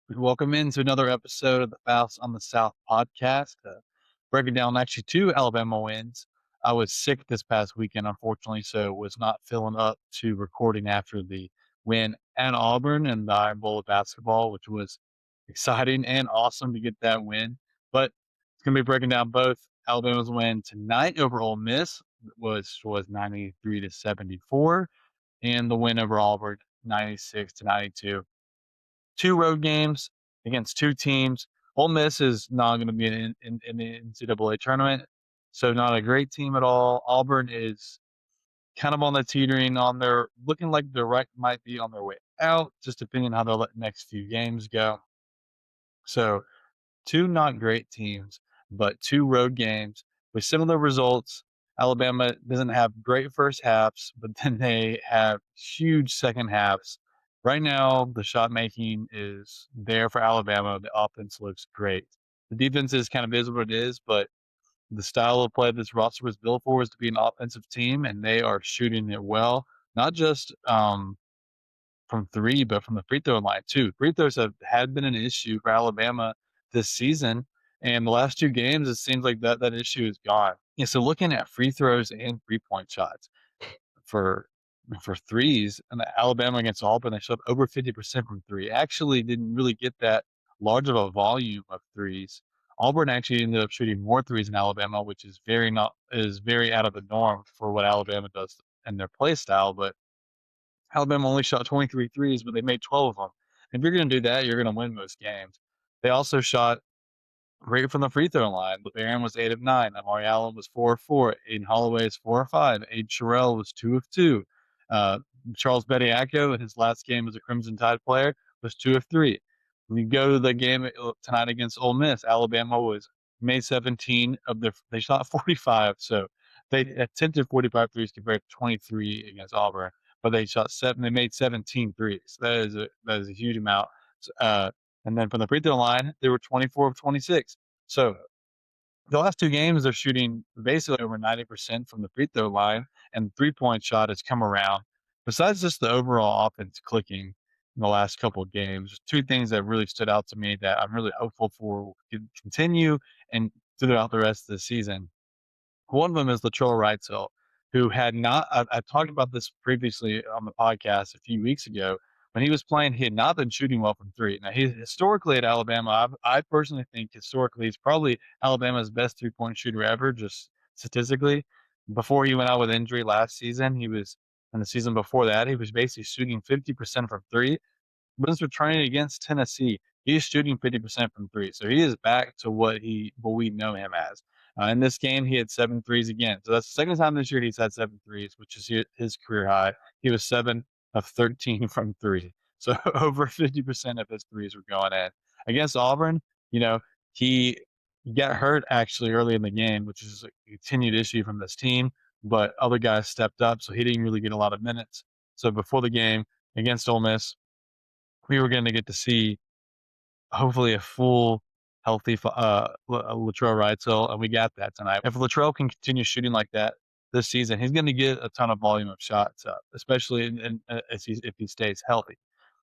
Welcome into another episode of the Foust on the South podcast. Breaking down actually two Alabama wins. I was sick this past weekend, unfortunately, so was not feeling up to recording after the win at Auburn and the Iron Bowl of basketball, which was exciting and awesome to get that win. But it's going to be breaking down both Alabama's win tonight over Ole Miss, was 93-74, and the win over Auburn 96-92. Two road games against two teams. Ole Miss is not going to be in the NCAA tournament, so not a great team at all. Auburn is kind of on the teetering on their looking like they're right might be on their way out, just depending on how the next few games go. So two not great teams, but two road games with similar results. Alabama doesn't have great first halves, but then they have huge second halves. Right now, the shot making is there for Alabama. The offense looks great. The defense is kind of is what it is, but the style of play this roster was built for is to be an offensive team, and they are shooting it well. Not just from three, but from the free throw line too. Free throws had been an issue for Alabama this season, and the last two games, it seems like that issue is gone. Yeah, so looking at free throws and 3-point shots for for threes, and Alabama against Auburn, they shot over 50% from three. Actually, didn't really get that large of a volume of threes. Auburn actually ended up shooting more threes than Alabama, which is very out of the norm for what Alabama does in their play style. But Alabama only shot 23 threes, but they made 12 of them. If you're going to do that, you're going to win most games. They also shot great from the free throw line. LeBaron was 8 of 9. Amari Allen was 4 of 4. Aiden Holloway is 4 of 5. Aiden Sherrill was 2 of 2. Uh, Charles Bediako, in his last game as a Crimson Tide player, was 2 of 3. When you go to the game tonight against Ole Miss, Alabama was made 17 of their. They shot 45, so they attempted 45 threes compared to 23 against Auburn, but they shot seven. They made 17 threes. That is a huge amount. Uh, and then from the free throw line, they were 24 of 26. So the last two games, they're shooting basically over 90% from the free throw line, and 3-point shot has come around. Besides just the overall offense clicking in the last couple of games, two things that really stood out to me that I'm really hopeful for will continue and throughout the rest of the season. One of them is Latrell Wrightsell, who had not. I talked about this previously on the podcast a few weeks ago. When he was playing, he had not been shooting well from three. Now, he historically at Alabama, I personally think historically he's probably Alabama's best 3-point shooter ever, just statistically. Before he went out with injury last season, and the season before that, he was basically shooting 50% from three. But since returning against Tennessee, he's shooting 50% from three. So he is back to what we know him as. In this game, he had 7 threes again. So that's the second time this year he's had 7 threes, which is his career high. He was 7 of 13 from three. So over 50% of his threes were going in. Against Auburn, you know, he got hurt actually early in the game, which is a continued issue from this team, but other guys stepped up, so he didn't really get a lot of minutes. So before the game against Ole Miss, we were going to get to see hopefully a full healthy Latrell Wrightsell, and we got that tonight. If Latrell can continue shooting like that this season, he's going to get a ton of volume of shots up, especially if he stays healthy.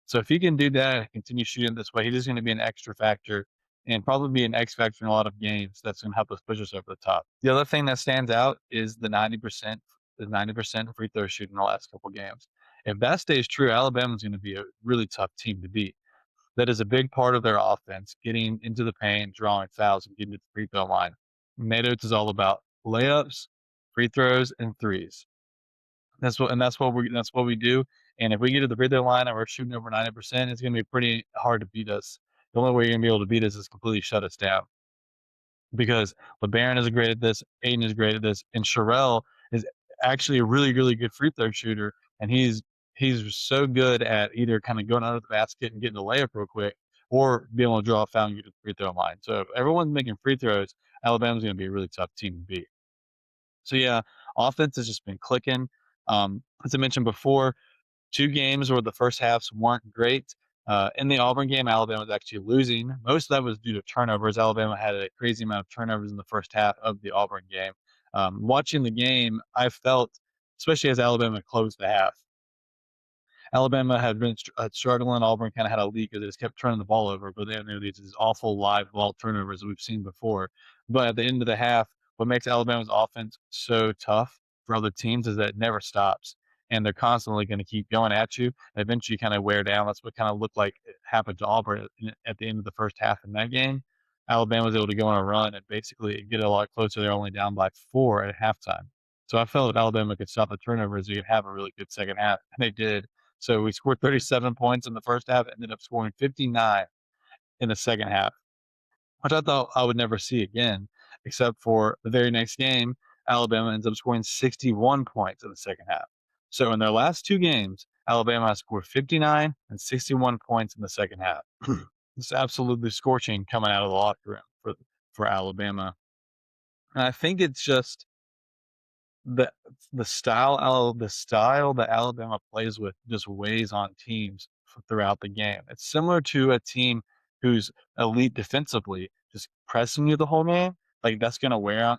So if he can do that and continue shooting this way, he's just going to be an extra factor and probably be an X factor in a lot of games. That's going to help us push us over the top. The other thing that stands out is the 90% free throw shooting in the last couple games. If that stays true, Alabama's going to be a really tough team to beat. That is a big part of their offense, getting into the paint, drawing fouls, and getting to the free throw line. Nate Oates is all about layups, free throws, and threes. That's what we do. And if we get to the free throw line and we're shooting over 90%, it's going to be pretty hard to beat us. The only way you're going to be able to beat us is completely shut us down, because LeBaron is great at this, Aiden is great at this, and Sherrill is actually a really, really good free throw shooter, and he's so good at either kind of going under the basket and getting a layup real quick, or being able to draw a foul and get to the free throw line. So if everyone's making free throws, Alabama's going to be a really tough team to beat. So yeah, offense has just been clicking. As I mentioned before, two games where the first halves weren't great. In the Auburn game, Alabama was actually losing. Most of that was due to turnovers. Alabama had a crazy amount of turnovers in the first half of the Auburn game. Watching the game, I felt, especially as Alabama closed the half, Alabama had been struggling. Auburn kind of had a lead because they just kept turning the ball over, but then there were these awful live ball turnovers that we've seen before. But at the end of the half, what makes Alabama's offense so tough for other teams is that it never stops, and they're constantly going to keep going at you. And eventually, kind of wear down. That's what kind of looked like it happened to Auburn at the end of the first half in that game. Alabama was able to go on a run and basically get a lot closer. They're only down by 4 at halftime. So I felt if Alabama could stop the turnovers, they could have a really good second half, and they did. So we scored 37 points in the first half, ended up scoring 59 in the second half, which I thought I would never see again, except for the very next game, Alabama ends up scoring 61 points in the second half. So in their last 2 games, Alabama has scored 59 and 61 points in the second half. It's absolutely scorching coming out of the locker room for Alabama. And I think it's just the the style that Alabama plays with just weighs on teams throughout the game. It's similar to a team who's elite defensively, just pressing you the whole game. Like that's gonna wear on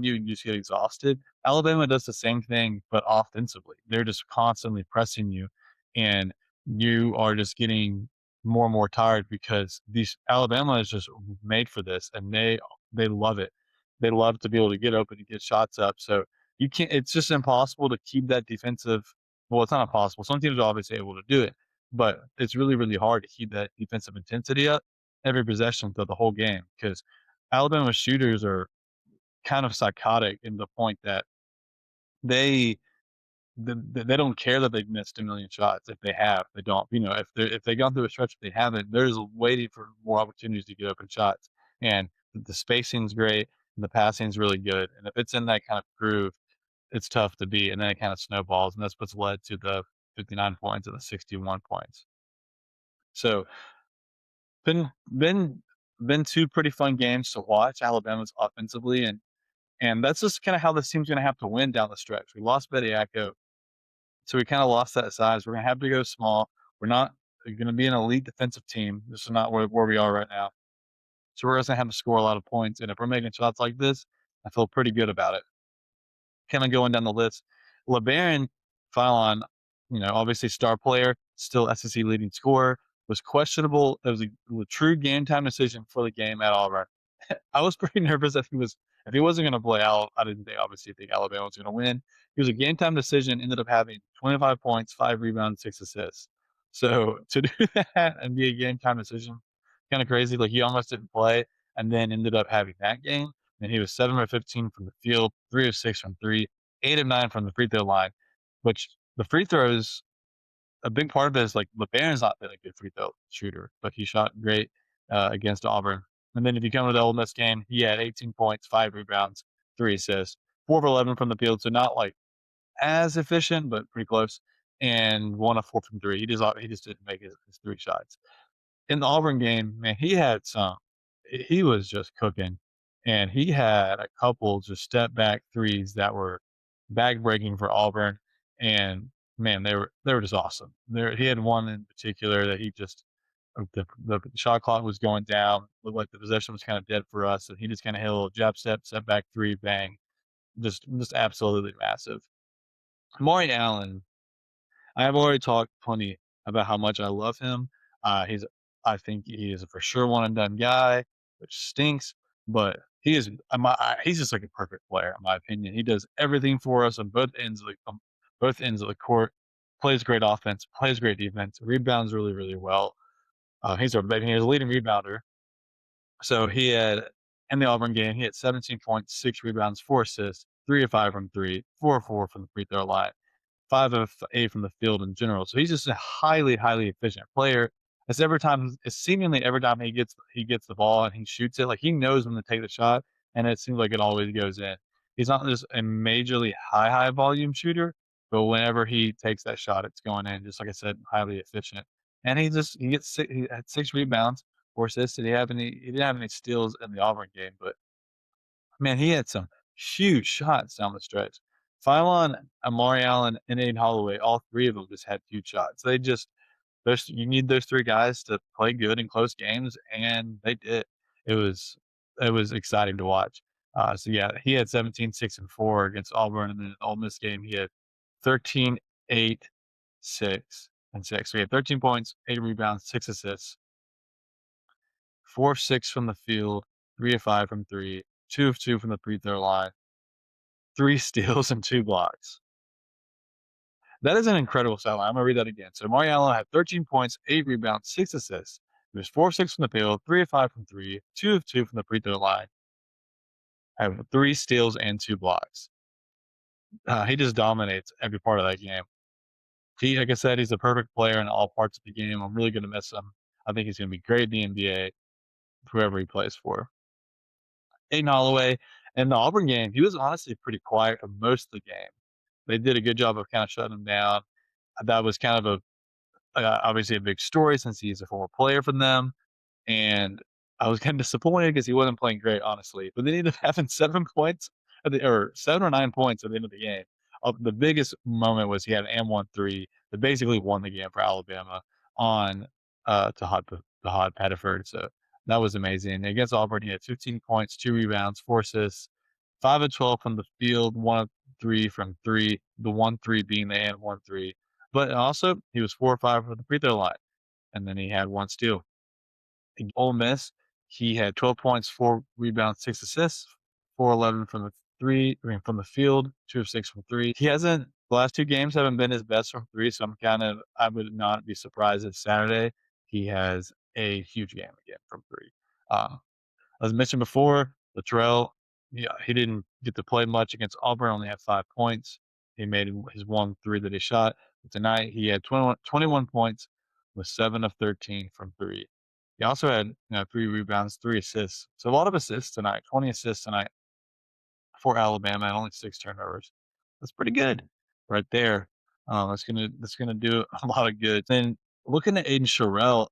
you, and you just get exhausted. Alabama does the same thing, but offensively. They're just constantly pressing you, and you are just getting more and more tired because these Alabama is just made for this, and they love it. They love to be able to get open and get shots up. So you can't it's just impossible to keep that defensive well, it's not impossible. Some teams are obviously able to do it, but it's really, really hard to keep that defensive intensity up every possession throughout the whole game because Alabama shooters are kind of psychotic in the point that they they don't care that they've missed a million shots. If they have, they don't. If they gone through a stretch, if they haven't, there's waiting for more opportunities to get open shots. And the spacing's great, and the passing's really good. And if it's in that kind of groove, it's tough to beat, and then it kinda snowballs, and that's what's led to the 59 points and the 61 points. So, been been been 2 pretty fun games to watch Alabama's offensively, and that's just kinda how this team's gonna have to win down the stretch. We lost Bediako, so we kinda lost that size. We're gonna have to go small. We're not gonna be an elite defensive team. This is not where we are right now. So we're just gonna have to score a lot of points, and if we're making shots like this, I feel pretty good about it. Kinda going down the list, LeBaron Fallon, obviously star player, still SEC leading scorer, was questionable. It was a true game time decision for the game at Auburn. I was pretty nervous if he wasn't gonna play. I didn't think obviously think Alabama was gonna win. It was a game time decision, ended up having 25 points, 5 rebounds, 6 assists. So to do that and be a game time decision, kinda crazy. Like he almost didn't play and then ended up having that game. And he was 7 of 15 from the field, 3 of 6 from 3, 8 of 9 from the free throw line, which the free throws, a big part of it is like LeBaron's not been a good free throw shooter, but he shot great against Auburn. And then if you come to the Ole Miss game, he had 18 points, 5 rebounds, 3 assists, 4 of 11 from the field, so not like as efficient, but pretty close, and 1 of 4 from 3. He just didn't make his 3 shots in the Auburn game, man, he was just cooking, and he had a couple just step back threes that were bag breaking for Auburn, and man, they were just awesome. He had one in particular that he just the shot clock was going down, looked like the possession was kind of dead for us, and he just kind of hit a little jab step back three, bang, just absolutely massive. Maury Allen, I've already talked plenty about how much I love him. He's I think he is a for sure one and done guy, which stinks, but he's just like a perfect player in my opinion. He does everything for us on both ends of the court. Plays great offense, plays great defense, rebounds really, really well. He's a leading rebounder. So he had in the Auburn game, he had 17 points, 6 rebounds, 4 assists, 3 of 5 from three, 4 of 4 from the free throw line. 5 of 8 from the field in general. So he's just a highly, highly efficient player. Seemingly every time he gets the ball and he shoots it, like he knows when to take the shot, and it seems like it always goes in. He's not just a majorly high volume shooter, but whenever he takes that shot, it's going in. Just like I said, highly efficient. And he had 6 rebounds, 4 assists. He didn't have any steals in the Auburn game, but man, he had some huge shots down the stretch. Phylon, Amari Allen, and Aiden Holloway, all 3 of them just had huge shots. You need those 3 guys to play good in close games, and they did. It was it was exciting to watch. So yeah, he had 17, 6, and 4 against Auburn, and then in the Ole Miss game, he had 13, 8, 6. and 6. So he had 13 points, 8 rebounds, 6 assists, 4 of 6 from the field, 3 of 5 from 3, 2 of 2 from the free throw line, 3 steals, and 2 blocks. That is an incredible stat line. I'm gonna read that again. So Amari Allen had 13 points, 8 rebounds, 6 assists. He was 4 of 6 from the field, 3 of 5 from 3, 2 of 2 from the free throw line, have 3 steals and 2 blocks. He just dominates every part of that game. Like I said, he's a perfect player in all parts of the game. I'm really gonna miss him. I think he's gonna be great in the NBA, whoever he plays for. Aiden Holloway in the Auburn game, he was honestly pretty quiet for most of the game. They did a good job of kind of shutting him down. That was kind of obviously a big story since he's a former player for them. And I was kinda disappointed because he wasn't playing great, honestly, but then he ended up having 7 points or 7 or 9 points at the end of the game. The biggest moment was he had an and-one 3 that basically won the game for Alabama on, Tahad Pettiford, so that was amazing. Against Auburn, he had 15 points, 2 rebounds, 4 assists, 5 of 12 from the field, 1 of 3 from 3, the 1 3 being the and-one 3. But also, he was 4 or 5 from the free throw line, and then he had 1 steal. Ole Miss, he had 12 points, 4 rebounds, 6 assists, 4 11 from the from the field, 2 of 6 from 3. He hasn't the last 2 games haven't been his best from 3, so I would not be surprised if Saturday he has a huge game again from 3. Uh, as mentioned before, Latrell, yeah, he didn't get to play much against Auburn, only had 5 points. He made his 1 3 that he shot. But tonight, he had 21 points with 7 of 13 from 3. He also had, 3 rebounds, 3 assists. So a lot of assists tonight, 20 assists tonight for Alabama and only 6 turnovers. That's pretty good right there. That's gonna do a lot of good. Then looking at Aiden Sherrill,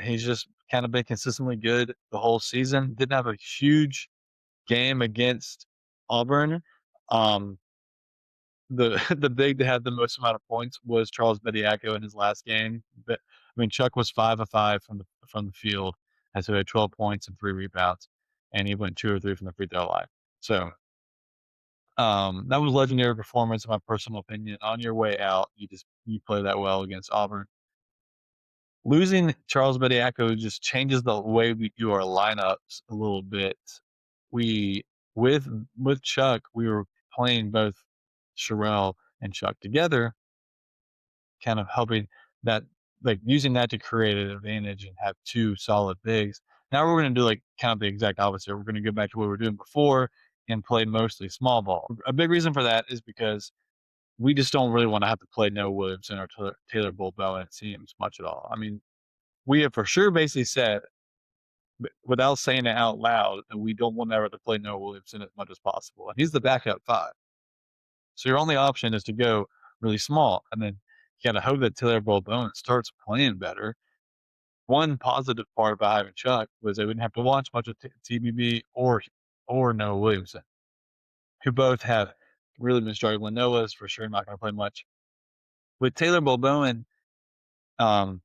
he's just kind of been consistently good the whole season. Didn't have a huge game against Auburn. Um, the the big that had the most amount of points was Charles Bediako in his last game. But I mean, Chuck was 5 of 5 from the field, and so he had 12 points and 3 rebounds, and he went 2 or 3 from the free throw line. So that was legendary performance, in my personal opinion. On your way out, you play that well against Auburn. Losing Charles Bediako just changes the way we do our lineups a little bit. We with Chuck, we were playing both Sherrell and Chuck together, kind of helping that like using that to create an advantage and have 2 solid bigs. Now we're gonna do like kind of the exact opposite. We're gonna go back to what we were doing before and play mostly small ball. A big reason for that is because we just don't really wanna have to play Noah Williamson or Taylor Bull-Bowen, it seems, much at all. I mean, we have for sure basically said, without saying it out loud, that we don't want ever to play Noah Williamson as much as possible, and he's the backup 5. So your only option is to go really small, and then you gotta hope that Taylor Bull-Bowen starts playing better. One positive part about having Chuck was they wouldn't have to watch much of TBB or Noah Williamson, who both have really been struggling. Noah's for sure not gonna play much. With Taylor Bull-Bowen, um,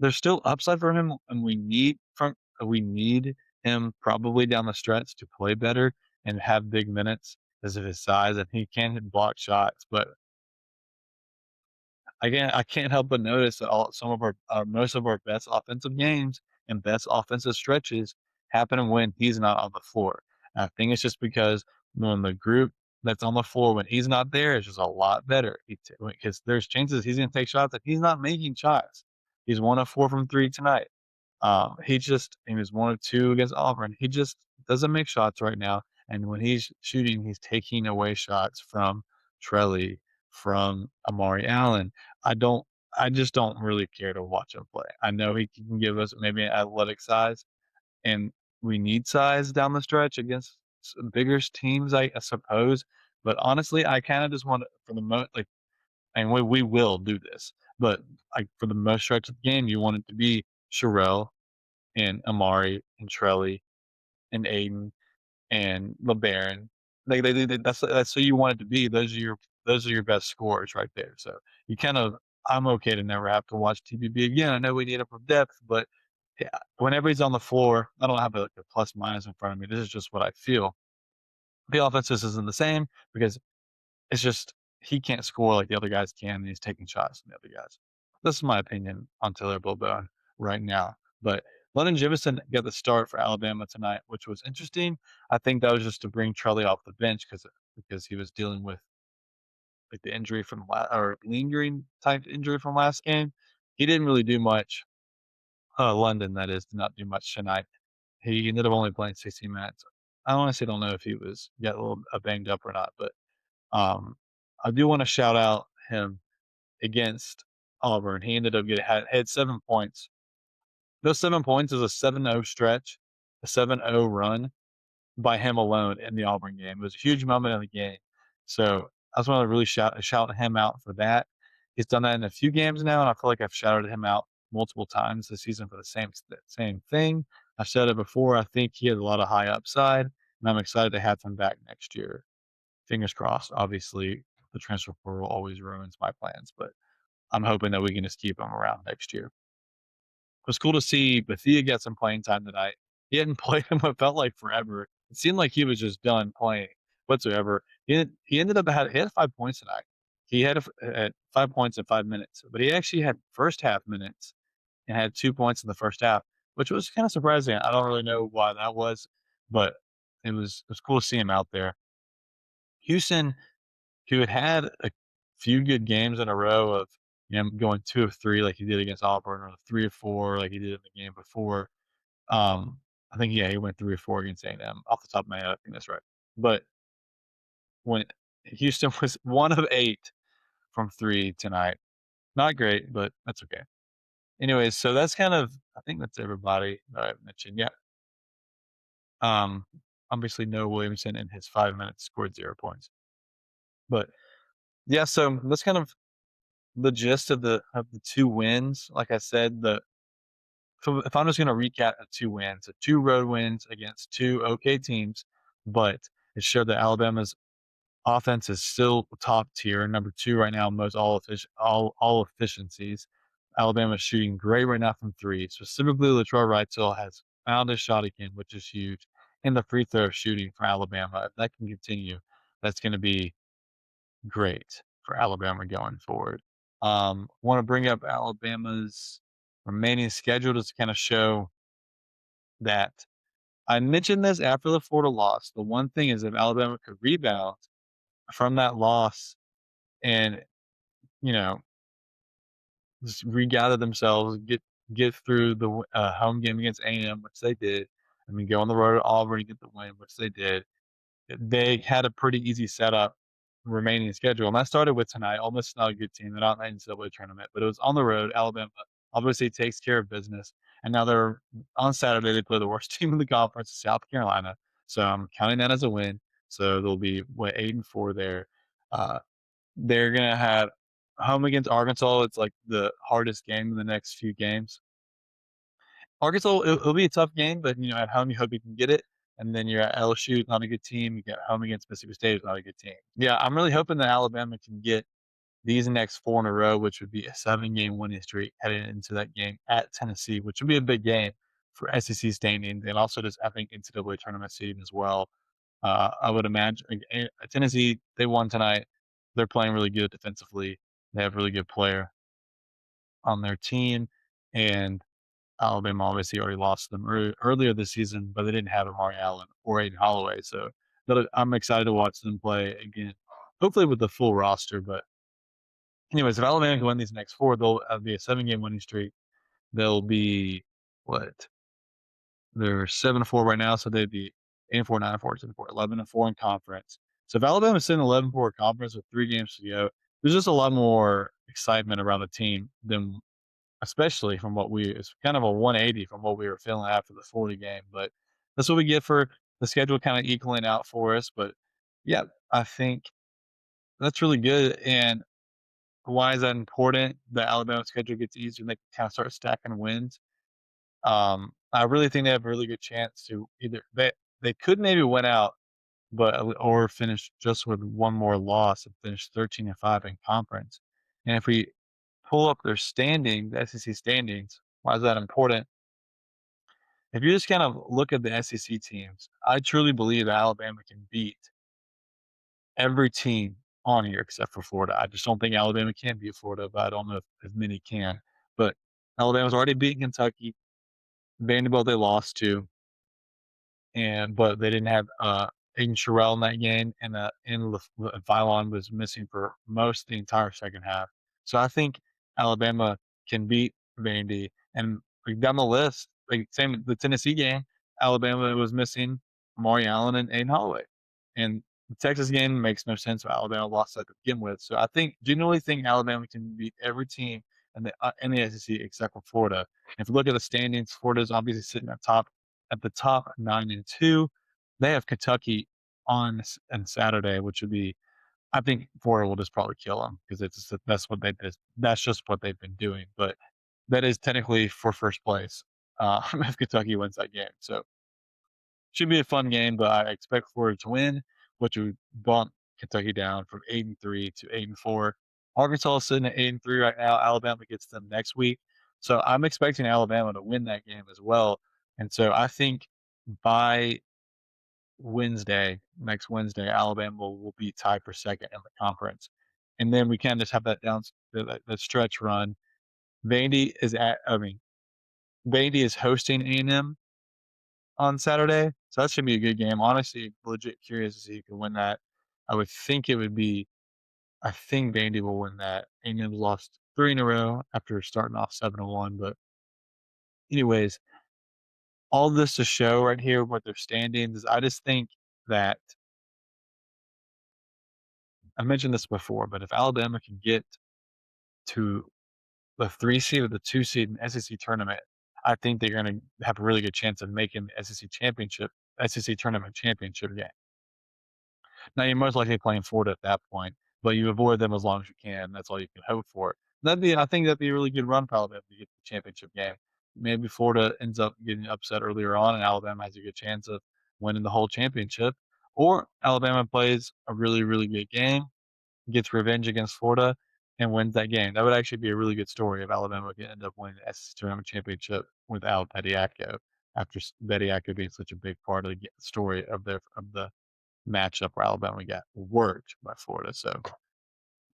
there's still upside for him, and we need him probably down the stretch to play better and have big minutes because of his size, and he can hit block shots. But I can't help but notice that some of our most of our best offensive games and best offensive stretches happen when he's not on the floor. And I think it's just because when the group that's on the floor when he's not there is just a lot better. Because there's chances he's going to take shots that he's not making shots. He's 1 of 4 from 3 tonight. He was 1 of 2 against Auburn. He just doesn't make shots right now. And when he's shooting, he's taking away shots from Trelly, from Amari Allen. I don't I just don't really care to watch him play. I know he can give us maybe an athletic size, and we need size down the stretch against bigger teams, I suppose. But honestly, I kind of just want to, for the most, like, and we will do this, but like for the most stretch of the game, you want it to be Sherrell and Amari and Trelly and Aiden and LeBaron. That's who you want it to be. Those are your best scores right there. So you kind of I'm okay to never have to watch TBB again. I know we need him for depth, but yeah, whenever he's on the floor, I don't have like a plus minus in front of me. This is just what I feel. The offense just isn't the same because it's just he can't score like the other guys can, and he's taking shots from the other guys. This is my opinion on Taylor Bowbone right now. But London Jefferson got the start for Alabama tonight, which was interesting. I think that was just to bring Charlie off the bench because he was dealing with like the injury from or lingering type injury from last game. He didn't really do much. London, that is, did not do much tonight. He ended up only playing 16 minutes. I honestly don't know if he was got a little banged up or not, but um, I do want to shout out him against Auburn. He ended up had 7 points. Those 7 points is a 7-0 stretch, a 7-0 run by him alone in the Auburn game. It was a huge moment in the game. So I just want to really shout him out for that. He's done that in a few games now, and I feel like I've shouted him out multiple times this season for the same thing. I've said it before. I think he has a lot of high upside, and I'm excited to have him back next year. Fingers crossed. Obviously, the transfer portal always ruins my plans, but I'm hoping that we can just keep him around next year. It was cool to see Bethea get some playing time tonight. He hadn't played him what felt like forever. It seemed like he was just done playing whatsoever. He ended up he had 5 points tonight. He had 5 points in 5 minutes, but he actually had first half minutes and had 2 points in the first half, which was kind of surprising. I don't really know why that was, but it was cool to see him out there. Houston, who had a few good games in a row of going 2 of 3 like he did against Auburn, or 3 of 4 like he did in the game before. I think he went 3 or 4 against A&M off the top of my head. I think that's right. But when Houston was 1 of 8 from 3 tonight, not great, but that's okay. Anyways, so that's kind of I think that's everybody that I've mentioned. Yeah. Um, Obviously, Noah Williamson in his 5 minutes scored 0 points, but yeah. So that's kind of the gist of the 2 wins. Like I said, the so if I'm just gonna recap the 2 wins, the 2 road wins against 2 okay teams, but it showed that Alabama's offense is still top tier, number 2 right now, most all efficiencies. Alabama's shooting great right now from 3. Specifically, Latroy Wrightsell has found his shot again, which is huge. And the free throw shooting for Alabama, if that can continue, that's gonna be great for Alabama going forward. Want to bring up Alabama's remaining schedule just to kind of show that I mentioned this after the Florida loss. The one thing is if Alabama could rebound from that loss and you know just regather themselves, get through the home game against A&M, which they did. I mean, go on the road to Auburn and get the win, which they did. They had a pretty easy setup remaining schedule, and that started with tonight. Ole Miss is not a good team. They're not in the NCAA tournament, but it was on the road. Alabama obviously takes care of business, and now they're on Saturday. They play the worst team in the conference, South Carolina. So I'm counting that as a win. So they'll be 8-4 there. Uh, they're gonna have home against Arkansas. It's like the hardest game in the next few games. Arkansas, it'll be a tough game, but at home you hope you can get it. And then you're at LSU, not a good team. You get home against Mississippi State, not a good team. Yeah, I'm really hoping that Alabama can get these next 4 in a row, which would be a 7-game winning streak heading into that game at Tennessee, which would be a big game for SEC standings and also just I think NCAA tournament seeding as well. I would imagine Tennessee, they won tonight. They're playing really good defensively. They have a really good player on their team, and Alabama obviously already lost them earlier this season, but they didn't have Amari Allen or Aiden Holloway. So I'm excited to watch them play again, hopefully with the full roster. But anyways, if Alabama can win these next 4, they'll be a 7-game winning streak. They'll be what? They're 7-4 right now, so they'd be 8-4, 9-4, 10-4, 11-4 in conference. So if Alabama's sitting 11-4 conference with 3 games to go, there's just a lot more excitement around the team than especially from it's kind of a 180 from what we were feeling after the 40 game, but that's what we get for the schedule kind of equaling out for us. But yeah, I think that's really good. And why is that important? The Alabama schedule gets easier and they can kind of start stacking wins. I really think they have a really good chance to either they could maybe win out, but or finish just with one more loss and finish 13-5 in conference. And if we pull up their standing, the SEC standings, why is that important? If you just kind of look at the SEC teams, I truly believe that Alabama can beat every team on here except for Florida. I just don't think Alabama can beat Florida, but I don't know if many can. But Alabama's already beaten Kentucky. Vanderbilt they lost to, but they didn't have Aiden Sherrill in that game, and Phylon was missing for most of the entire second half. So I think Alabama can beat Vandy, and like down the list, like same with the Tennessee game, Alabama was missing Maury Allen and Aiden Holloway, and the Texas game makes no sense. Alabama lost that to begin with, so I genuinely think Alabama can beat every team in the SEC except for Florida. If you look at the standings, Florida's obviously sitting at the top 9-2. They have Kentucky on Saturday, which would be I think Florida will just probably kill them because that's just what they've been doing. But that is technically for first place if Kentucky wins that game. So should be a fun game, but I expect Florida to win, which would bump Kentucky down from 8-3 to 8-4. Arkansas is sitting at 8-3 right now. Alabama gets them next week. So I'm expecting Alabama to win that game as well. And so I think by next Wednesday, Alabama will be tied for second in the conference. And then we can just have that stretch run. Vandy is at I mean, Vandy is hosting A&M on Saturday, so that should be a good game. Honestly, legit curious to see who can win that. I would think it would be I think Vandy will win that. A&M lost 3 in a row after starting off 7-1, but anyways, all this to show right here what their standings is I just think that I mentioned this before, but if Alabama can get to the 3 seed or the 2 seed in the SEC tournament, I think they're gonna have a really good chance of making the SEC tournament championship game. Now, you're most likely playing Florida at that point, but you avoid them as long as you can. That's all you can hope for. I think that'd be a really good run for Alabama to get the championship game. Maybe Florida ends up getting upset earlier on, and Alabama has a good chance of winning the whole championship. Or Alabama plays a really, really good game, gets revenge against Florida, and wins that game. That would actually be a really good story if Alabama could end up winning the SEC tournament championship without Bediako, after Bediako being such a big part of the story of the matchup where Alabama got worked by Florida. So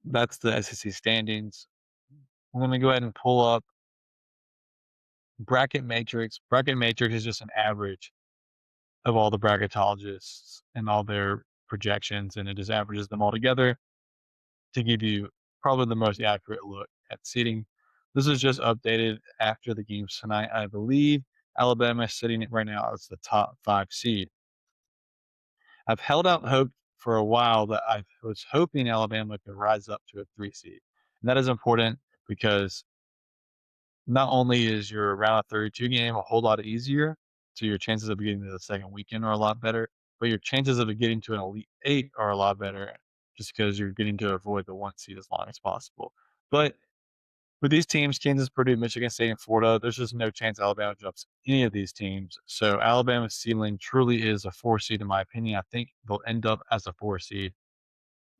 that's the SEC standings. Let me go ahead and pull up bracket matrix. Bracket matrix is just an average of all the bracketologists and all their projections, and it just averages them all together to give you probably the most accurate look at seeding. This is just updated after the games tonight. I believe Alabama is sitting right now as the top 5 seed. I've held out hope for a while that I was hoping Alabama could rise up to a 3 seed. And that is important because not only is your round of 32 game a whole lot easier, so your chances of getting to the second weekend are a lot better, but your chances of getting to an Elite 8 are a lot better just because you're getting to avoid the 1 seed as long as possible. But with these teams, Kansas, Purdue, Michigan State, and Florida, there's just no chance Alabama jumps any of these teams. So Alabama's ceiling truly is a 4 seed, in my opinion. I think they'll end up as a 4 seed.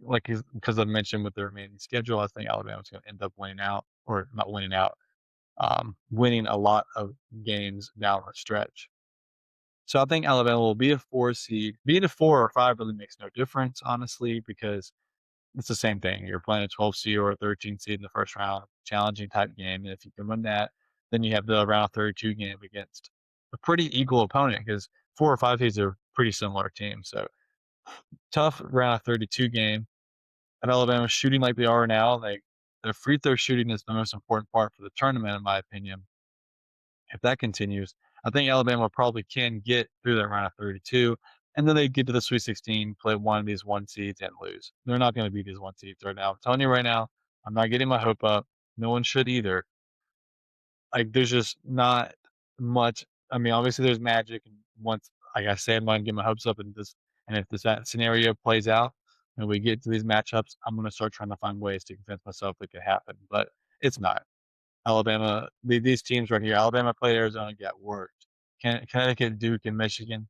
Like, because I mentioned with their remaining schedule, I think Alabama's going to end up winning out, or not winning out, winning a lot of games down the stretch. So I think Alabama will be a 4 seed. Being a 4 or 5 really makes no difference, honestly, because it's the same thing. You're playing a 12 seed or a 13 seed in the first round, challenging type game. And if you can win that, then you have the round 32 game against a pretty equal opponent because 4 or 5 seeds are pretty similar teams. So tough round 32 game. And Alabama shooting like they are now, their free throw shooting is the most important part for the tournament, in my opinion. If that continues, I think Alabama probably can get through that round of 32, and then they get to the Sweet 16, play one of these 1 seeds, and lose. They're not going to beat these 1 seeds right now. I'm telling you right now, I'm not getting my hope up. No one should either. Like, there's just not much. I mean, obviously, there's magic, and once, like I said, I'm going to get my hopes up, and if that scenario plays out, and we get to these matchups, I'm going to start trying to find ways to convince myself it could happen, but it's not. Alabama, these teams right here, Alabama played Arizona, got worked. Connecticut, Duke, and Michigan,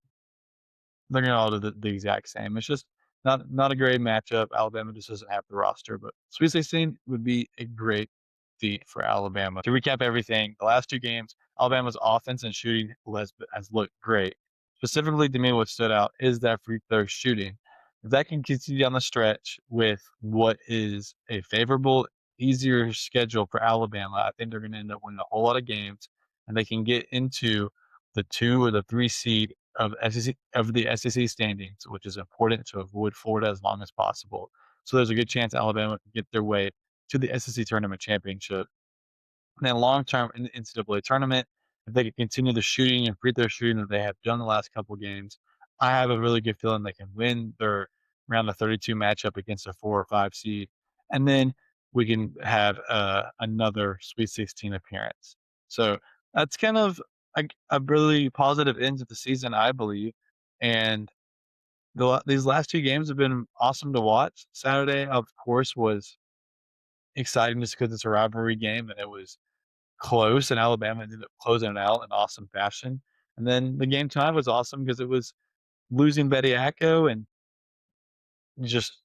they're going to all do the exact same. It's just not a great matchup. Alabama just doesn't have the roster, but Sweet 16 would be a great feat for Alabama. To recap everything, the last 2 games, Alabama's offense and shooting has looked great. Specifically to me, what stood out is that free throw shooting. If that can continue down the stretch with what is a favorable, easier schedule for Alabama, I think they're going to end up winning a whole lot of games, and they can get into the 2 or the 3 seed of the SEC standings, which is important to avoid Florida as long as possible. So there's a good chance Alabama can get their way to the SEC tournament championship. And then long term in the NCAA tournament, if they can continue the shooting and free throw shooting that they have done the last couple games, I have a really good feeling they can win their round of 32 matchup against a 4 or 5 seed. And then we can have another Sweet 16 appearance. So that's kind of a really positive end to the season, I believe. And these last 2 games have been awesome to watch. Saturday, of course, was exciting just because it's a rivalry game and it was close, and Alabama ended up closing it out in awesome fashion. And then the game time was awesome because it was losing Betty Acko and just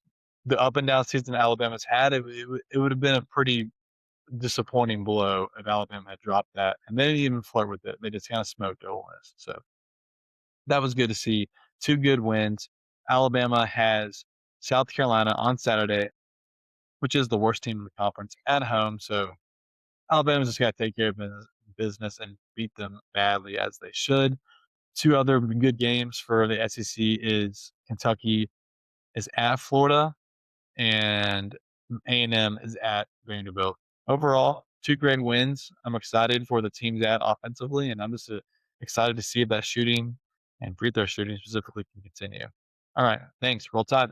the up and down season Alabama's had. It would have been a pretty disappointing blow if Alabama had dropped that, and they didn't even flirt with it. They just kind of smoked Ole Miss. So that was good to see. 2 good wins. Alabama has South Carolina on Saturday, which is the worst team in the conference at home. So Alabama's just got to take care of business and beat them badly as they should. 2 other good games for the SEC is Kentucky is at Florida and A&M is at Vanderbilt. Overall, 2 great wins. I'm excited for the teams at offensively, and I'm just excited to see if that shooting and free throw shooting specifically can continue. All right, thanks. Roll Tide.